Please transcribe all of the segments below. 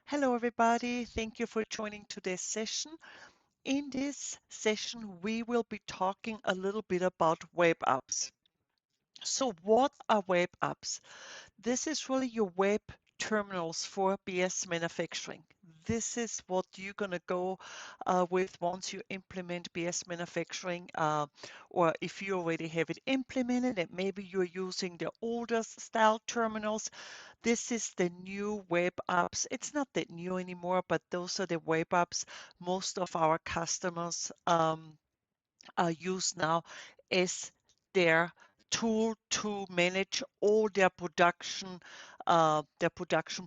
Hello, everybody. Thank you for joining today's session. In this session, we will be talking a little bit about web apps. So what are web apps? This is really your web terminals for BS manufacturing. This is what you're going to go with once you implement BS manufacturing, or if you already have it implemented and maybe you're using the older style terminals. This is the new web apps. It's not that new anymore, but those are the web apps most of our customers use now as their tool to manage all their production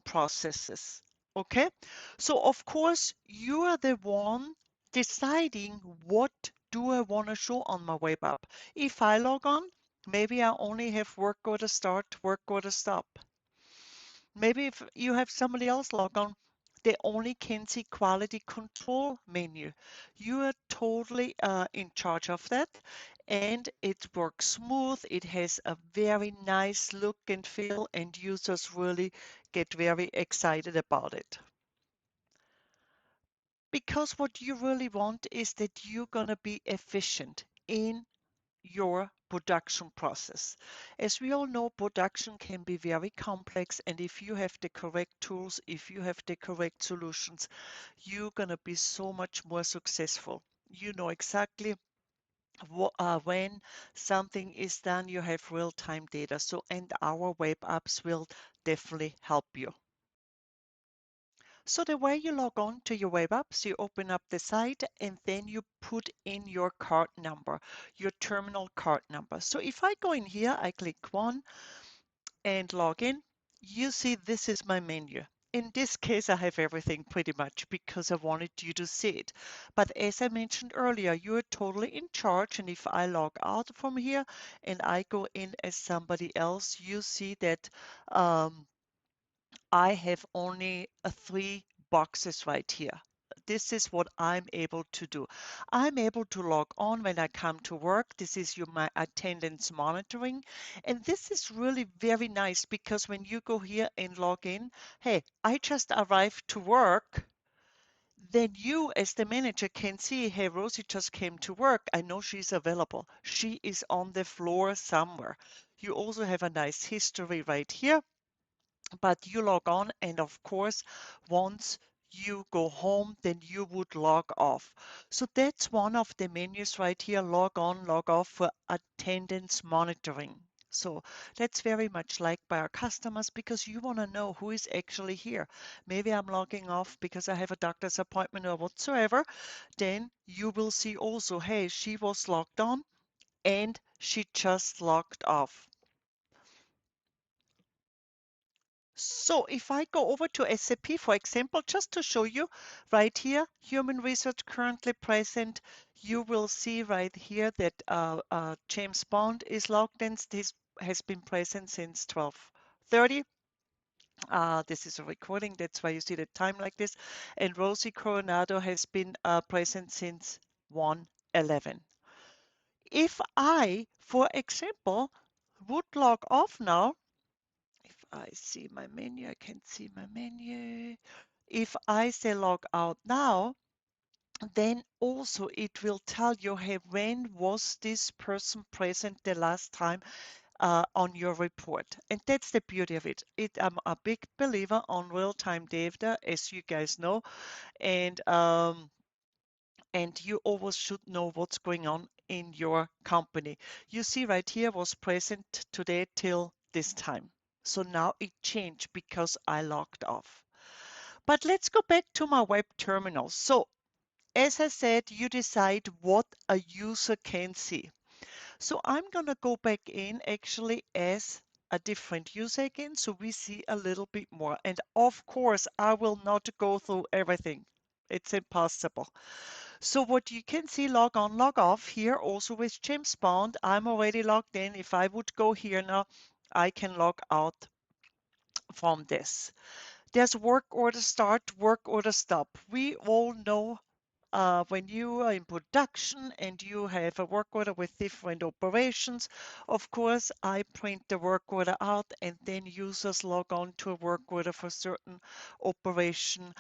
processes. Okay, so of course you are the one deciding what do I want to show on my web app. If I log on, maybe I only have work order start, work order stop. Maybe if you have somebody else log on, they only can see quality control menu. You are totally in charge of that, and it works smooth. It has a very nice look and feel, and users really get very excited about it. Because what you really want is that you're going to be efficient in your production process. As we all know, production can be very complex, and if you have the correct tools, if you have the correct solutions, you're going to be so much more successful. You know exactly when something is done, you have real-time data. So, and our web apps will definitely help you. So the way you log on to your web apps, you open up the site and then you put in your card number, your terminal card number. So if I go in here, I click one and log in, you see this is my menu. In this case, I have everything pretty much because I wanted you to see it. But as I mentioned earlier, you are totally in charge. And if I log out from here and I go in as somebody else, you see that I have only three boxes right here. This is what I'm able to do. I'm able to log on when I come to work. This is my attendance monitoring. And this is really very nice because when you go here and log in, hey, I just arrived to work. Then you as the manager can see, hey, Rosie just came to work. I know she's available. She is on the floor somewhere. You also have a nice history right here, but you log on, and of course once you go home then you would log off. So that's one of the menus right here, log on, log off, for attendance monitoring. So that's very much liked by our customers because you want to know who is actually here. Maybe I'm logging off because I have a doctor's appointment or whatsoever. Then you will see also, hey, she was logged on and she just logged off. So if I go over to SAP, for example, just to show you right here, human research currently present, you will see right here that James Bond is logged in. This has been present since 12:30. This is a recording, that's why you see the time like this. And Rosie Coronado has been present since 1:11. If I, for example, would log off now, if I see my menu, I can see my menu. If I say log out now, then also it will tell you, hey, when was this person present the last time on your report? And that's the beauty of it. I'm a big believer on real-time data, as you guys know, and you always should know what's going on in your company. You see right here was present today till this time. So now it changed because I logged off. But let's go back to my web terminal. So as I said, you decide what a user can see. So I'm going to go back in actually as a different user again, so we see a little bit more. And of course, I will not go through everything. It's impossible. So what you can see, log on, log off here, also with James Bond. I'm already logged in. If I would go here now, I can log out from this. There's work order start, work order stop. We all know when you are in production and you have a work order with different operations, of course, I print the work order out and then users log on to a work order for certain operation.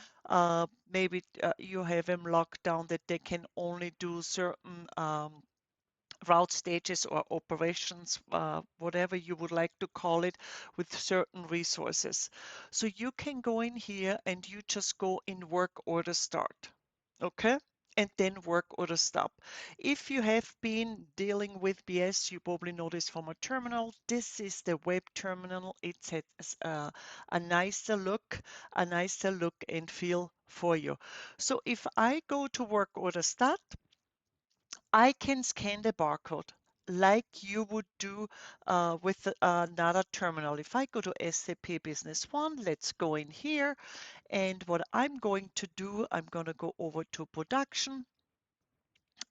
Maybe you have them locked down that they can only do certain route stages or operations, whatever you would like to call it, with certain resources. So you can go in here and you just go in work order start. Okay? And then work order stop. If you have been dealing with BS, you probably know this from a terminal. This is the web terminal. It has a nicer look and feel for you. So if I go to work order start, I can scan the barcode like you would do with another terminal. If I go to SAP Business One, let's go in here. And what I'm going to do, I'm going to go over to production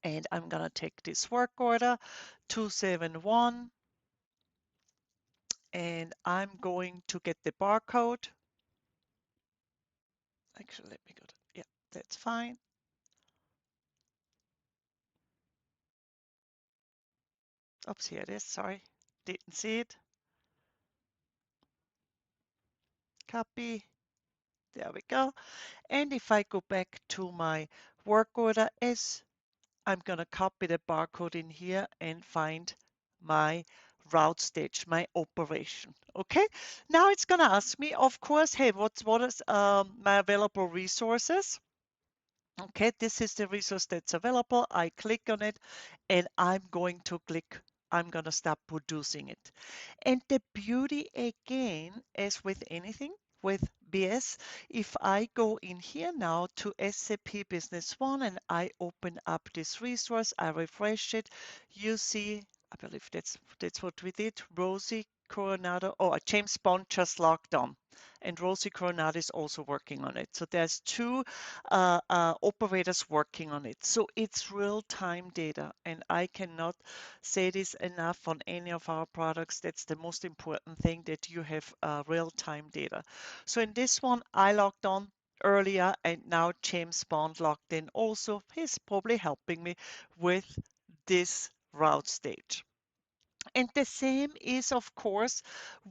and I'm going to take this work order 271 and I'm going to get the barcode. Actually, let me go to, yeah, that's fine. Oops, here it is. Sorry, didn't see it. Copy. There we go. And if I go back to my work order S, I'm going to copy the barcode in here and find my route stage, my operation. Okay, now it's going to ask me, of course, hey, what is my available resources? Okay, this is the resource that's available. I click on it and I'm going to start producing it. And the beauty again, as with anything, with BS, if I go in here now to SAP Business One and I open up this resource, I refresh it, you see, I believe that's what we did. Rosie Coronado, James Bond just logged on. And Rosie Coronado is also working on it. So there's two operators working on it. So it's real-time data, and I cannot say this enough on any of our products. That's the most important thing, that you have real-time data. So in this one, I logged on earlier, and now James Bond logged in also. He's probably helping me with this route stage. And the same is, of course,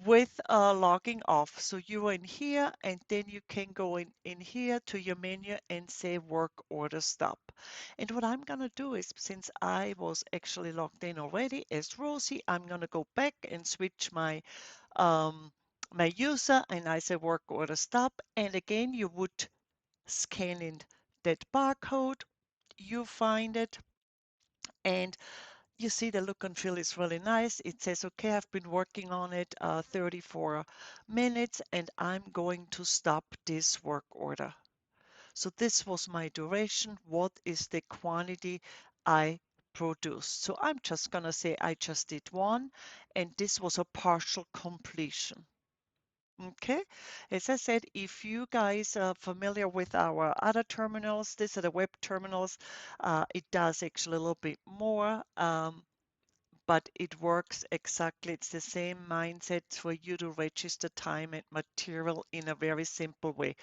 with logging off. So you are in here, and then you can go in here to your menu and say work order stop. And what I'm going to do is, since I was actually logged in already as Rosie, I'm going to go back and switch my user, and I say work order stop. And again, you would scan in that barcode, you find it, and you see the look and feel is really nice. It says, okay, I've been working on it 34 minutes and I'm going to stop this work order. So this was my duration. What is the quantity I produced? So I'm just going to say I just did one, and this was a partial completion. Okay, as I said, if you guys are familiar with our other terminals, these are the web terminals, it does actually a little bit more. But it works exactly. It's the same mindset for you to register time and material in a very simple way.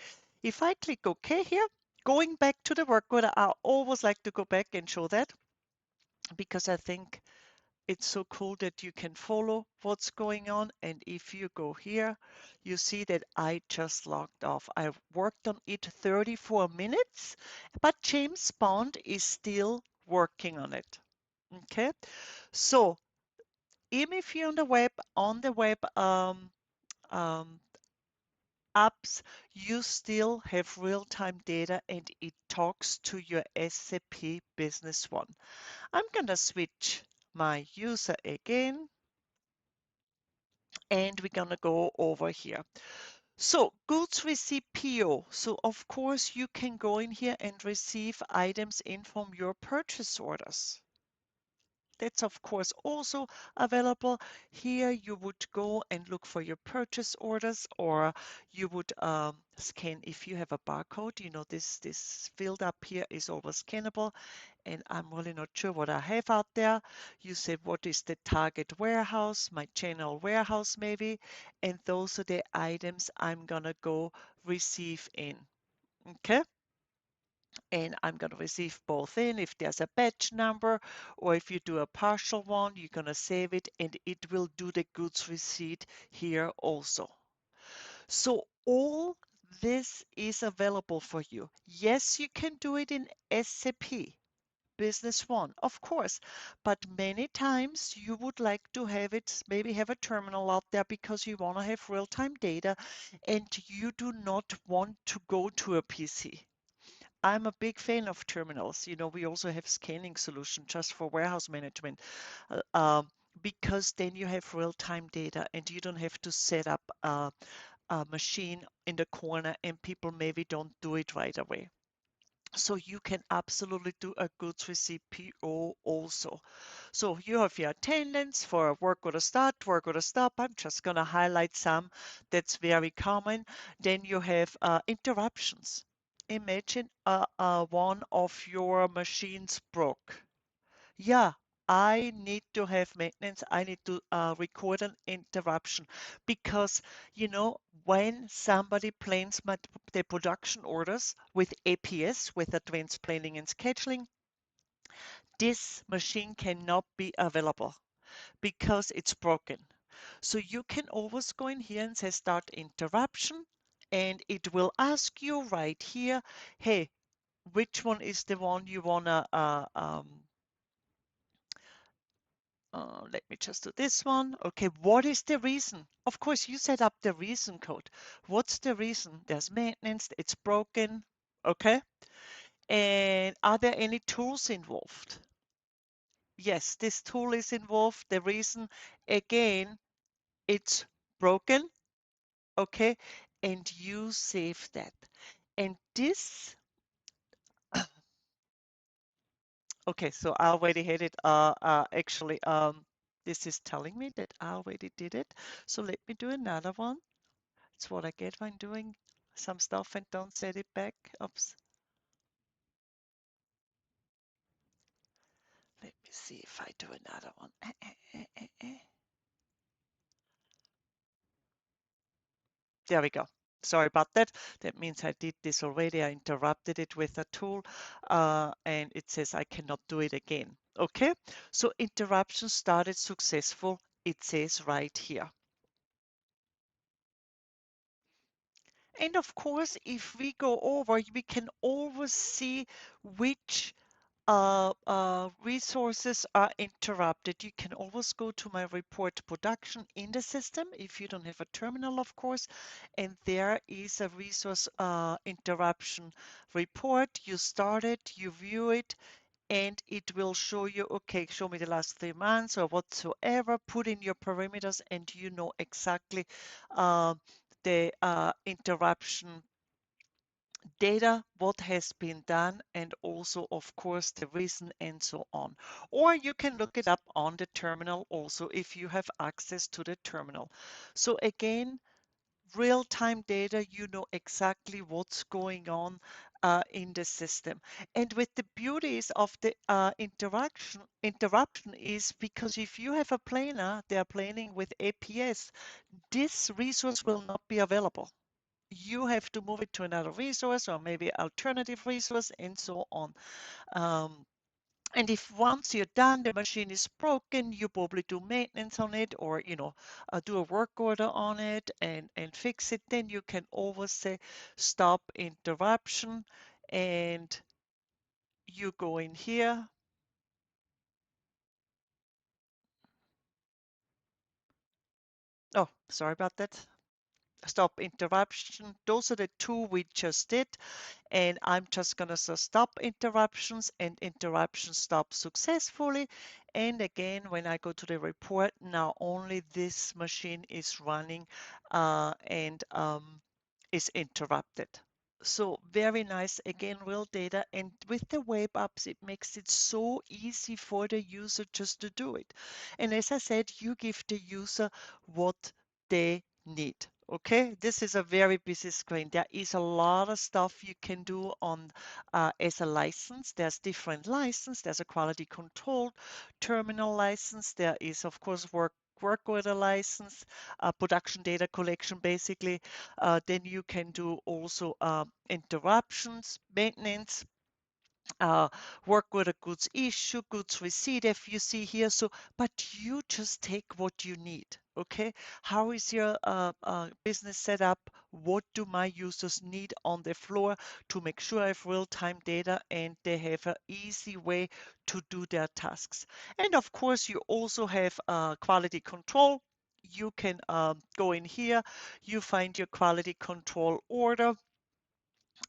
If I click OK here, going back to the work order, I always like to go back and show that, because I think it's so cool that you can follow what's going on. And if you go here, you see that I just logged off. I worked on it 34 minutes, but James Bond is still working on it. Okay, so even if you're on the web um, apps, you still have real-time data and it talks to your SAP Business One. I'm going to switch my user again, and we're going to go over here. So goods receipt PO. So of course you can go in here and receive items in from your purchase orders. That's of course also available. Here you would go and look for your purchase orders, or you would scan if you have a barcode. You know, this field up here is always scannable, and I'm really not sure what I have out there. You say, what is the target warehouse, my general warehouse maybe, and those are the items I'm gonna go receive in. Okay. and I'm going to receive both in. If there's a batch number or if you do a partial one, you're going to save it and it will do the goods receipt here also. So all this is available for you. Yes, you can do it in SAP Business One, of course, but many times you would like to have it, maybe have a terminal out there because you want to have real-time data and you do not want to go to a PC. I'm a big fan of terminals. You know, we also have scanning solution just for warehouse management, uh, um, because then you have real-time data and you don't have to set up a machine in the corner and people maybe don't do it right away. So you can absolutely do a goods receipt PO also. So you have your attendance for work order start, work order stop. I'm just going to highlight some that's very common. Then you have interruptions. Imagine one of your machines broke. Yeah, I need to have maintenance. I need to record an interruption because, you know, when somebody plans the production orders with APS, with Advanced Planning and Scheduling, this machine cannot be available because it's broken. So you can always go in here and say start interruption, and it will ask you right here, hey, which one is the one you wanna let me just do this one. Okay, what is the reason? Of course, you set up the reason code. What's the reason? There's maintenance, it's broken. Okay. And are there any tools involved? Yes, this tool is involved. The reason, again, it's broken. Okay. And you save that. And this, okay, so I already had it. Actually, this is telling me that I already did it. So let me do another one. It's what I get when doing some stuff and don't set it back. Oops. Let me see if I do another one. There we go. Sorry about that. That means I did this already. I interrupted it with a tool, and it says I cannot do it again. Okay, so interruption started successful. It says right here. And of course, if we go over, we can always see which resources are interrupted. You can always go to my report production in the system if you don't have a terminal, of course, and there is a resource interruption report. You start it, you view it, and it will show you, okay, show me the last 3 months or whatsoever, put in your parameters, and you know exactly the interruption data, what has been done, and also, of course, the reason and so on. Or you can look it up on the terminal also if you have access to the terminal. So again, real-time data, you know exactly what's going on in the system. And with the beauties of the interruption is because if you have a planner, they are planning with APS, this resource will not be available. You have to move it to another resource or maybe alternative resource and so on. Um, and if once you're done, the machine is broken, you probably do maintenance on it or, you know, do a work order on it and fix it. Then you can always say stop interruption and you go in here. Oh, sorry about that. Stop interruption. Those are the two we just did. And I'm just going to say stop interruptions and interruptions stop successfully. And again, when I go to the report, now only this machine is running and is interrupted. So very nice, again, real data. And with the web apps, it makes it so easy for the user just to do it. And as I said, you give the user what they need. Okay, this is a very busy screen. There is a lot of stuff you can do on as a license. There's different license. There's a quality control terminal license. There is, of course, work order license, production data collection, basically. Then you can do also interruptions, maintenance. uh, work with a goods issue, goods receipt, if you see here. So, but you just take what you need. Okay, how is your business set up? What do my users need on the floor to make sure I have real-time data and they have an easy way to do their tasks? And of course, you also have quality control. You can go in here, you find your quality control order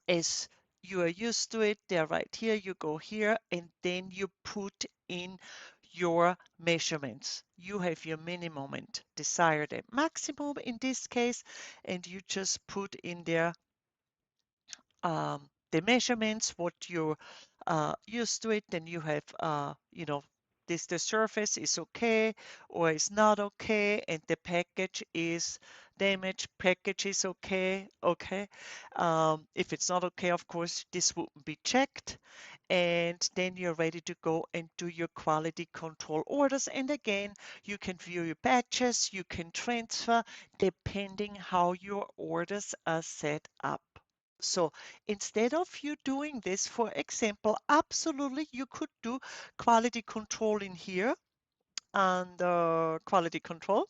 as you are used to it. They're right here. You go here and then you put in your measurements. You have your minimum and desired maximum in this case, and you just put in there the measurements, what you're used to it, then you have, this the surface is okay or is not okay, and the package is damaged, package is okay, okay. If it's not okay, of course, this wouldn't be checked. And then you're ready to go and do your quality control orders. And again, you can view your batches, you can transfer depending how your orders are set up. So instead of you doing this, for example, absolutely you could do quality control in here and quality control.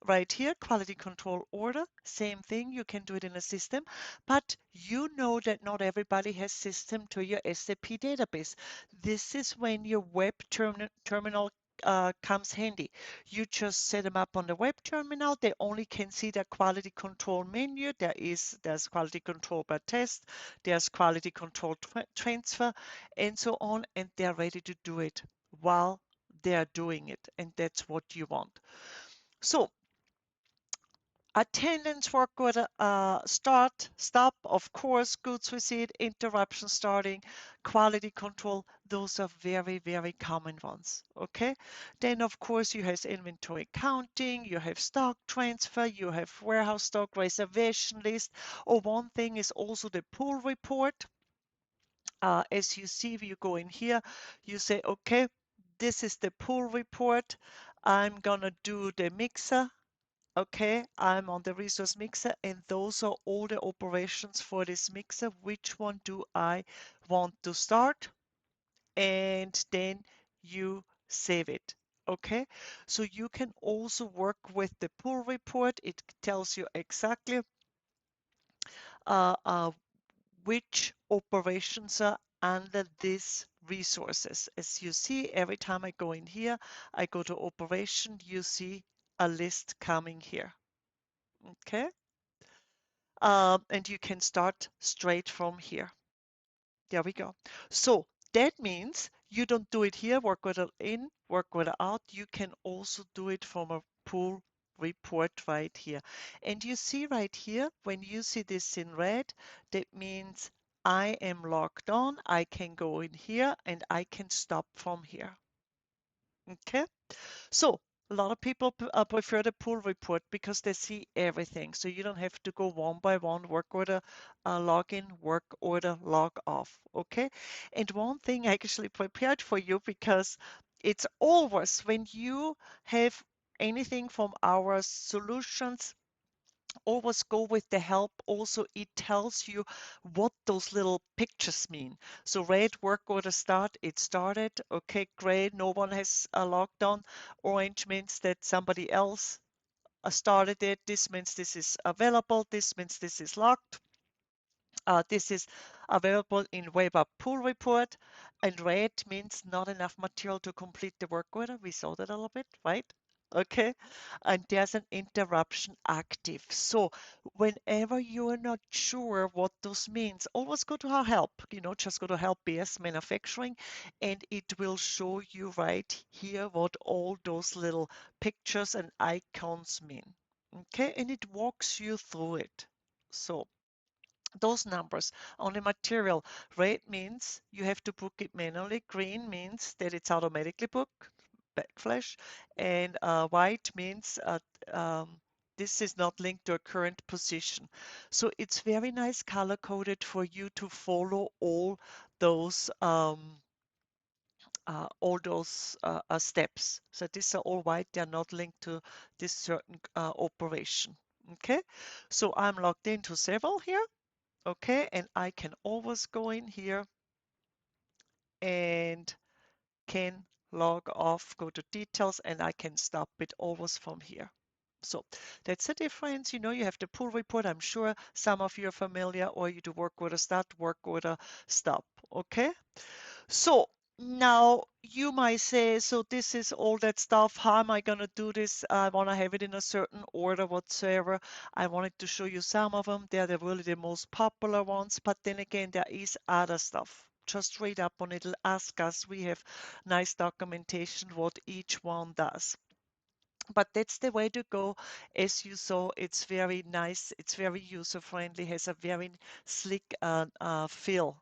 Right here, quality control order, same thing, you can do it in a system, but you know that not everybody has system to your SAP database. This is when your web terminal comes handy. You just set them up on the web terminal. They only can see the quality control menu. There's quality control by test, there's quality control transfer, and so on, and they're ready to do it while they're doing it, and that's what you want. So attendance work order, start, stop, of course, goods receipt, interruption starting, quality control, those are very, very common ones, okay? Then, of course, you have inventory counting, you have stock transfer, you have warehouse stock reservation list, or one thing is also the pool report. As you see, if you go in here, you say, okay, this is the pool report. I'm gonna do the mixer. Okay, I'm on the resource mixer, and those are all the operations for this mixer. Which one do I want to start? And then you save it. Okay, so you can also work with the pull report. It tells you exactly uh, uh, which operations are under these resources. As you see, every time I go in here, I go to operation, you see a list coming here. Okay. And you can start straight from here. There we go. So that means you don't do it here, work order in, work order out. You can also do it from a pull report right here. And you see right here, when you see this in red, that means I am logged on. I can go in here and I can stop from here. Okay. So a lot of people prefer the pull report because they see everything. So you don't have to go one by one, work order, log in, work order, log off. Okay. And one thing I actually prepared for you, because it's always when you have anything from our solutions, always go with the help. Also, it tells you what those little pictures mean. So red, work order start, it started. Okay, gray, no one has logged on. Orange means that somebody else started it. This means this is available. This means this is locked. This is available in Webb App pull report. And red means not enough material to complete the work order. We saw that a little bit, right? Okay. And there's an interruption active. So whenever you are not sure what those means, always go to our help. Just go to help Beas Manufacturing, and it will show you right here what all those little pictures and icons mean. Okay. And it walks you through it. So those numbers on the material. Red means you have to book it manually. Green means that it's automatically booked, backflash. And white means this is not linked to a current position. So it's very nice color coded for you to follow all those steps. So these are all white. They're not linked to this certain operation. Okay, so I'm logged into several here. Okay, and I can always go in here and can log off, go to details, and I can stop it always from here. So that's the difference. You know, you have the pull report. I'm sure some of you are familiar, or you do work order start, work order stop. Okay. So now you might say, so this is all that stuff. How am I going to do this? I want to have it in a certain order whatsoever. I wanted to show you some of them. They're really the most popular ones. But then again, there is other stuff. Just read up on it. Ask us. We have nice documentation what each one does. But that's the way to go. As you saw, it's very nice. It's very user friendly. Has a very slick feel.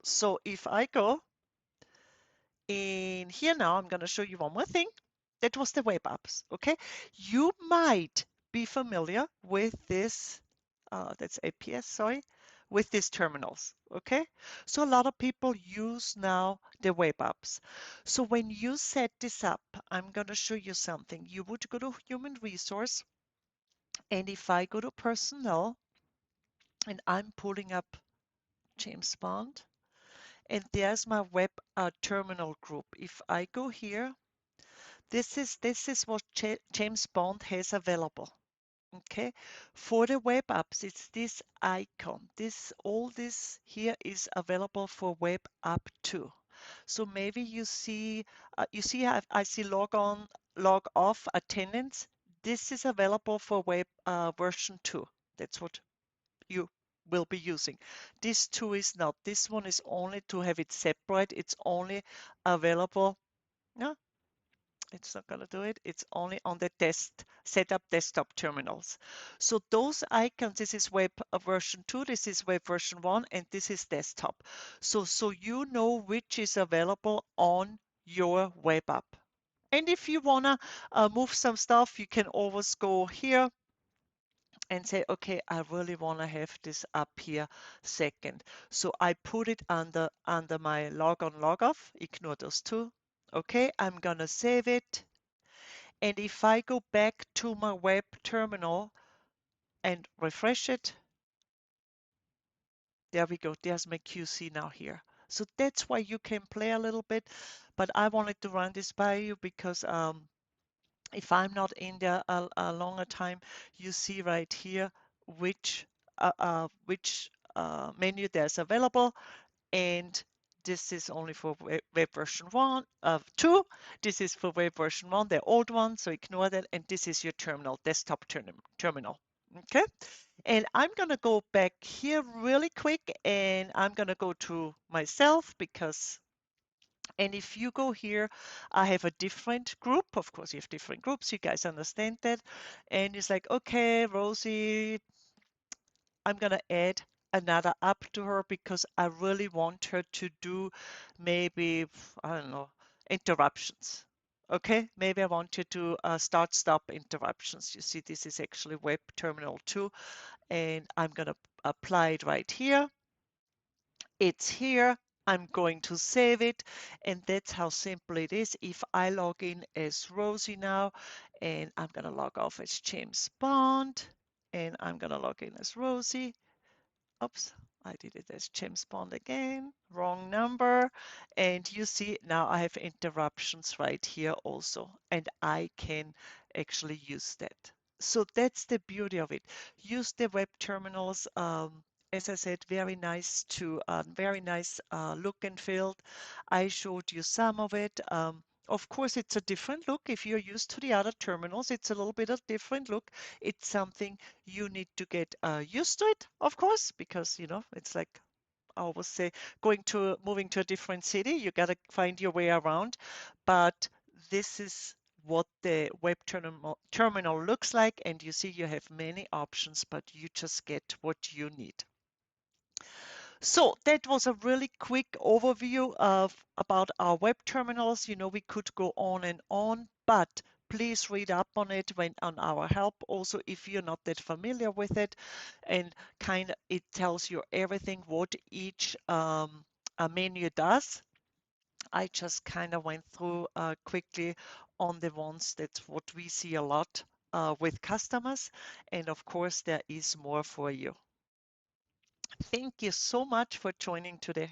So if I go in here now, I'm going to show you one more thing. That was the web apps. Okay, you might be familiar with this. That's APS, sorry, with these terminals. Okay, so a lot of people use now the web apps. So when you set this up, I'm going to show you something. You would go to human resource, and if I go to personnel, and I'm pulling up James Bond, and there's my web terminal group. If I go here, this is what James Bond has available. Okay, for the web apps, it's this icon. All this here is available for web app 2. So maybe you see I see log on, log off attendance. This is available for web version 2. That's what you will be using. This 2 is not. This one is only to have it separate. It's only available. No, it's not going to do it. It's only on the setup desktop terminals. So those icons, this is web version 2, this is web version 1, and this is desktop. So you know which is available on your web app. And if you want to move some stuff, you can always go here and say, okay, I really want to have this up here second. So I put it under my log on, log off. Ignore those two. Okay, I'm gonna save it. And if I go back to my web terminal and refresh it, there we go. There's my QC now here. So that's why you can play a little bit, but I wanted to run this by you because if I'm not in there a longer time, you see right here which menu there's available, and this is only for web version 1 of 2. This is for web version 1, the old one, so ignore that. And this is your terminal, desktop terminal. Okay, and I'm going to go back here really quick, and I'm going to go to myself because and if you go here, I have a different group. Of course, you have different groups. You guys understand that. And it's like, okay, Rosie, I'm going to add another app to her because I really want her to do maybe, I don't know, interruptions. Okay, maybe I want you to start stop interruptions. You see, this is actually web terminal 2, and I'm going to apply it right here. It's here. I'm going to save it, and that's how simple it is. If I log in as Rosie now, and I'm going to log off as James Bond, and I'm going to log in as Rosie. Oops, I did it as James Bond again, wrong number. And you see now I have interruptions right here also, and I can actually use that. So that's the beauty of it. Use the web terminals. As I said, very nice look and feel. I showed you some of it. Of course, it's a different look. If you're used to the other terminals, it's a little bit of different look. It's something you need to get used to it, of course, because it's like I always say, moving to a different city, you gotta find your way around. But this is what the web terminal looks like, and you see you have many options, but you just get what you need. So that was a really quick overview of about our web terminals. We could go on, but please read up on it on our help. Also, if you're not that familiar with it, and it tells you everything what each menu does. I just kind of went through quickly on the ones that's what we see a lot with customers, and of course there is more for you. Thank you so much for joining today.